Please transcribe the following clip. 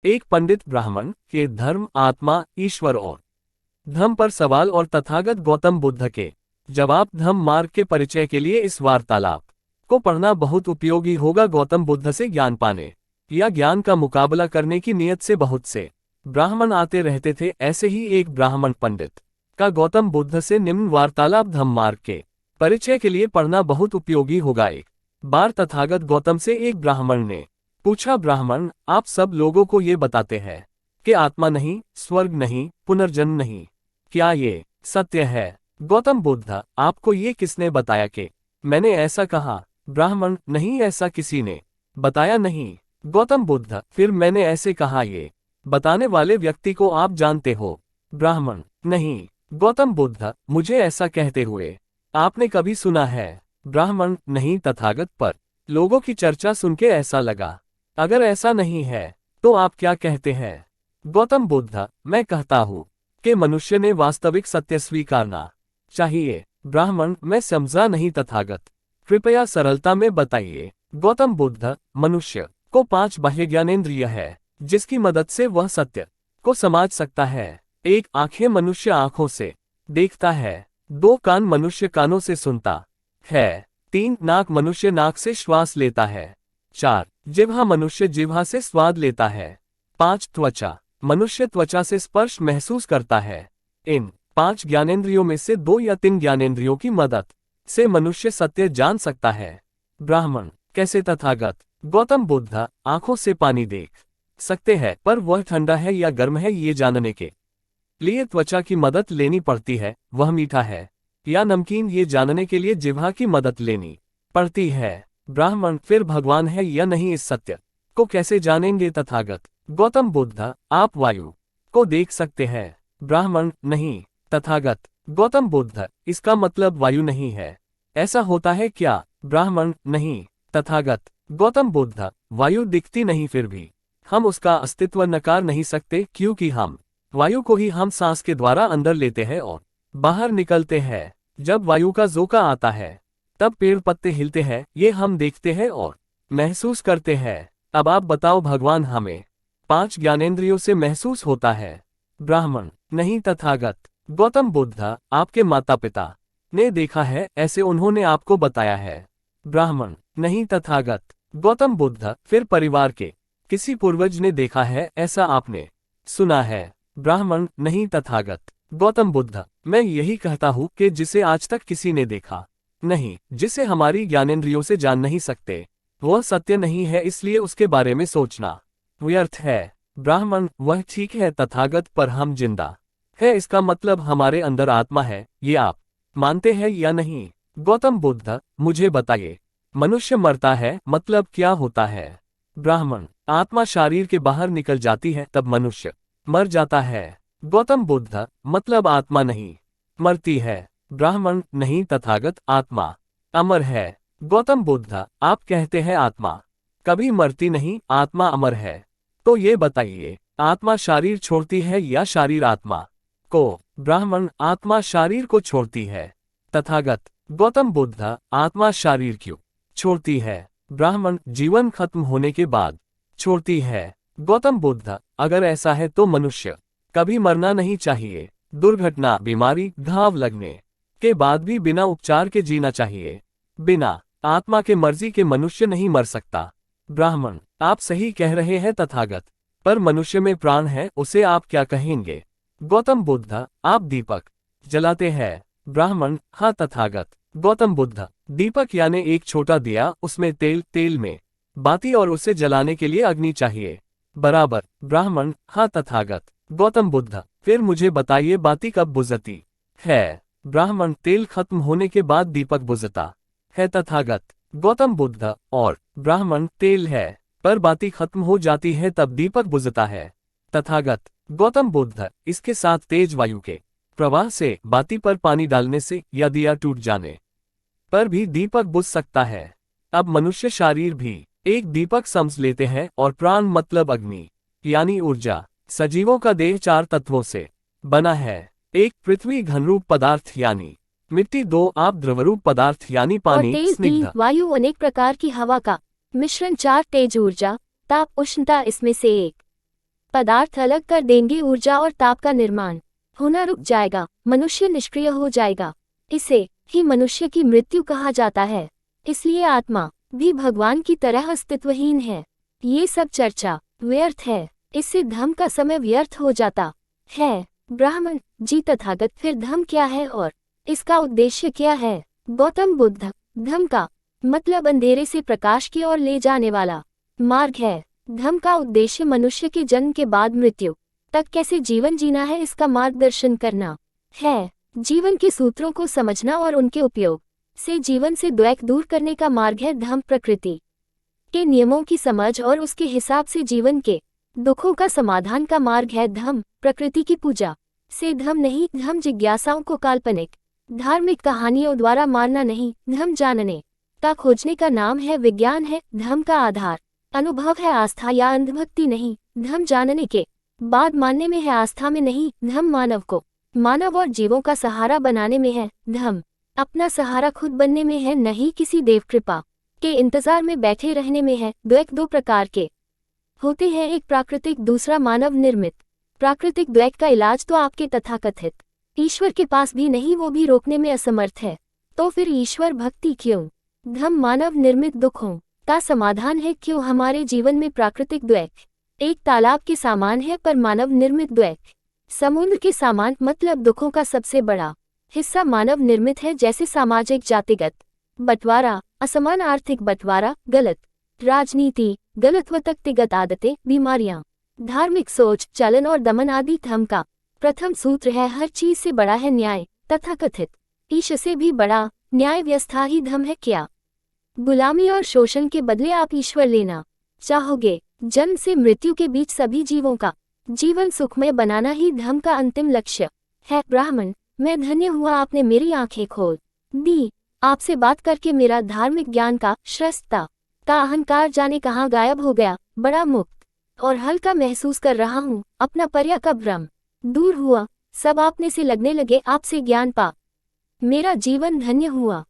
एक पंडित ब्राह्मण के धर्म, आत्मा, ईश्वर और धम्म पर सवाल और तथागत गौतम बुद्ध के जवाब। धम्म मार्ग के परिचय के लिए इस वार्तालाप को पढ़ना बहुत उपयोगी होगा। गौतम बुद्ध से ज्ञान पाने या ज्ञान का मुकाबला करने की नीयत से बहुत से ब्राह्मण आते रहते थे। ऐसे ही एक ब्राह्मण पंडित का गौतम बुद्ध से निम्न वार्तालाप धम्म मार्ग के परिचय के लिए पढ़ना बहुत उपयोगी होगा। एक बार तथागत गौतम से एक ब्राह्मण ने पूछा, ब्राह्मण, आप सब लोगों को ये बताते हैं कि आत्मा नहीं, स्वर्ग नहीं, पुनर्जन्म नहीं, क्या ये सत्य है? गौतम बुद्ध, आपको ये किसने बताया कि मैंने ऐसा कहा? ब्राह्मण, नहीं, ऐसा किसी ने बताया नहीं। गौतम बुद्ध, फिर मैंने ऐसे कहा, ये बताने वाले व्यक्ति को आप जानते हो? ब्राह्मण, नहीं। गौतम बुद्ध, मुझे ऐसा कहते हुए आपने कभी सुना है? ब्राह्मण, नहीं तथागत, पर लोगों की चर्चा सुन के ऐसा लगा। अगर ऐसा नहीं है तो आप क्या कहते हैं? गौतम बुद्ध, मैं कहता हूँ कि मनुष्य ने वास्तविक सत्य स्वीकारना चाहिए। ब्राह्मण, मैं समझा नहीं तथागत, कृपया सरलता में बताइए। गौतम बुद्ध, मनुष्य को 5 बाह्य ज्ञानेंद्रिय है जिसकी मदद से वह सत्य को समझ सकता है। 1 आंखें, मनुष्य आंखों से देखता है। 2 कान, मनुष्य कानों से सुनता है। 3 नाक, मनुष्य नाक से श्वास लेता है। 4 जिह्वा, मनुष्य जिह्वा से स्वाद लेता है। 5 त्वचा, मनुष्य त्वचा से स्पर्श महसूस करता है। इन 5 ज्ञानेंद्रियों में से 2 या 3 ज्ञानेंद्रियों की मदद से मनुष्य सत्य जान सकता है। ब्राह्मण, कैसे तथागत? गौतम बुद्ध, आंखों से पानी देख सकते हैं, पर वह ठंडा है या गर्म है ये जानने के लिए त्वचा की मदद लेनी पड़ती है। वह मीठा है या नमकीन ये जानने के लिए जिह्वा की मदद लेनी पड़ती है। ब्राह्मण, फिर भगवान है या नहीं, इस सत्य को कैसे जानेंगे तथागत? गौतम बुद्ध, आप वायु को देख सकते हैं। ब्राह्मण, नहीं तथागत। गौतम बुद्ध, इसका मतलब वायु नहीं है, ऐसा होता है क्या? ब्राह्मण, नहीं तथागत। गौतम बुद्ध, वायु दिखती नहीं, फिर भी हम उसका अस्तित्व नकार नहीं सकते, क्योंकि हम वायु को ही हम सांस के द्वारा अंदर लेते हैं और बाहर निकलते हैं। जब वायु का झोंका आता है तब पेड़ पत्ते हिलते हैं, ये हम देखते हैं और महसूस करते हैं। अब आप बताओ, भगवान हमें 5 ज्ञानेंद्रियों से महसूस होता है? ब्राह्मण, नहीं तथागत। गौतम बुद्ध, आपके माता पिता ने देखा है, ऐसे उन्होंने आपको बताया है? ब्राह्मण, नहीं तथागत। गौतम बुद्ध, फिर परिवार के किसी पूर्वज ने देखा है, ऐसा आपने सुना है? ब्राह्मण, नहीं तथागत। गौतम बुद्ध, मैं यही कहता हूँ कि जिसे आज तक किसी ने देखा नहीं, जिसे हमारी ज्ञानेंद्रियों से जान नहीं सकते, वह सत्य नहीं है, इसलिए उसके बारे में सोचना व्यर्थ है। ब्राह्मण, वह ठीक है तथागत, पर हम जिंदा है, इसका मतलब हमारे अंदर आत्मा है, ये आप मानते हैं या नहीं? गौतम बुद्ध, मुझे बताइए, मनुष्य मरता है मतलब क्या होता है? ब्राह्मण, आत्मा शरीर के बाहर निकल जाती है तब मनुष्य मर जाता है। गौतम बुद्ध, मतलब आत्मा नहीं मरती है? ब्राह्मण, नहीं तथागत, आत्मा अमर है। गौतम बुद्ध, आप कहते हैं आत्मा कभी मरती नहीं, आत्मा अमर है, तो ये बताइए, आत्मा शरीर छोड़ती है या शरीर आत्मा को? ब्राह्मण, आत्मा शरीर को छोड़ती है। तथागत, गौतम बुद्ध, आत्मा शरीर क्यों छोड़ती है? ब्राह्मण, जीवन खत्म होने के बाद छोड़ती है। गौतम बुद्ध, अगर ऐसा है तो मनुष्य कभी मरना नहीं चाहिए। दुर्घटना, बीमारी, घाव लगने के बाद भी बिना उपचार के जीना चाहिए। बिना आत्मा के मर्जी के मनुष्य नहीं मर सकता। ब्राह्मण, आप सही कह रहे हैं तथागत, पर मनुष्य में प्राण है, उसे आप क्या कहेंगे? गौतम बुद्ध, आप दीपक जलाते हैं? ब्राह्मण, हाँ तथागत। गौतम बुद्ध, दीपक यानी एक छोटा दिया, उसमें तेल, तेल में बाती और उसे जलाने के लिए अग्नि चाहिए, बराबर। ब्राह्मण, हाँ तथागत। गौतम बुद्ध, फिर मुझे बताइए, बाती कब बुझती है? ब्राह्मण, तेल खत्म होने के बाद दीपक बुझता है तथागत। गौतम बुद्ध, और ब्राह्मण, तेल है पर बाती खत्म हो जाती है तब दीपक बुझता है तथागत। गौतम बुद्ध, इसके साथ तेज वायु के प्रवाह से, बाती पर पानी डालने से या दिया टूट जाने पर भी दीपक बुझ सकता है। अब मनुष्य शरीर भी एक दीपक समझ लेते हैं और प्राण मतलब अग्नि यानी ऊर्जा। सजीवों का देह 4 तत्वों से बना है। 1 पृथ्वी घनरूप पदार्थ यानी मिट्टी। 2 आप द्रवरूप पदार्थ यानी पानी, स्निग्ध वायु, अनेक प्रकार की हवा का मिश्रण। 4 तेज ऊर्जा, ताप, उष्णता, इसमें से 1 पदार्थ अलग कर देंगे, ऊर्जा और ताप का निर्माण होना रुक जाएगा, मनुष्य निष्क्रिय हो जाएगा। इसे ही मनुष्य की मृत्यु कहा जाता है। इसलिए आत्मा भी भगवान की तरह अस्तित्वहीन है। ये सब चर्चा व्यर्थ है, इससे धम्म का समय व्यर्थ हो जाता है। ब्राह्मण जी, तथागत फिर धम्म क्या है और इसका उद्देश्य क्या है? गौतम बुद्ध, धम्म का मतलब अंधेरे से प्रकाश की ओर ले जाने वाला मार्ग है। धम्म का उद्देश्य मनुष्य के जन्म के बाद मृत्यु तक कैसे जीवन जीना है, इसका मार्गदर्शन करना है। जीवन के सूत्रों को समझना और उनके उपयोग से जीवन से द्वैत दूर करने का मार्ग है धम्म। प्रकृति के नियमों की समझ और उसके हिसाब से जीवन के दुखों का समाधान का मार्ग है धम्म। प्रकृति की पूजा से धम्म नहीं, धम्म जिज्ञासाओं को काल्पनिक धार्मिक कहानियों द्वारा मारना नहीं, धम्म जानने का खोजने का नाम है, विज्ञान है। धम्म का आधार अनुभव है, आस्था या अंधभक्ति नहीं। धम्म जानने के बाद मानने में है, आस्था में नहीं। धम्म मानव को मानव और जीवों का सहारा बनाने में है। धम्म अपना सहारा खुद बनने में है, नहीं किसी देव कृपा के इंतजार में बैठे रहने में है। द्वैत दो प्रकार के होते हैं, एक प्राकृतिक, दूसरा मानव निर्मित। प्राकृतिक द्वैत का इलाज तो आपके तथाकथित ईश्वर के पास भी नहीं, वो भी रोकने में असमर्थ है। तो फिर ईश्वर भक्ति क्यों? धम्म मानव निर्मित दुखों का समाधान है। क्यों? हमारे जीवन में प्राकृतिक द्वैत एक तालाब के समान है, पर मानव निर्मित द्वैत समुद्र के समान। मतलब दुखों का सबसे बड़ा हिस्सा मानव निर्मित है, जैसे सामाजिक जातिगत बंटवारा, असमान आर्थिक बंटवारा, गलत राजनीति, गलत व व्यक्तिगत आदतें, बीमारियां, धार्मिक सोच, चलन और दमन आदि। धम्म का प्रथम सूत्र है, हर चीज से बड़ा है न्याय। तथाकथित ईश से भी बड़ा न्याय व्यवस्था ही धम्म है। क्या गुलामी और शोषण के बदले आप ईश्वर लेना चाहोगे? जन्म से मृत्यु के बीच सभी जीवों का जीवन सुखमय बनाना ही धम्म का अंतिम लक्ष्य है। ब्राह्मण, मैं धन्य हुआ, आपने मेरी आंखें खोल दी। आपसे बात करके मेरा धार्मिक ज्ञान का, श्रेष्ठता का अहंकार जाने कहाँ गायब हो गया। बड़ा मुक्त और हल्का महसूस कर रहा हूँ। अपना पर्या का भ्रम दूर हुआ, सब आपने से लगने लगे। आपसे ज्ञान पा मेरा जीवन धन्य हुआ।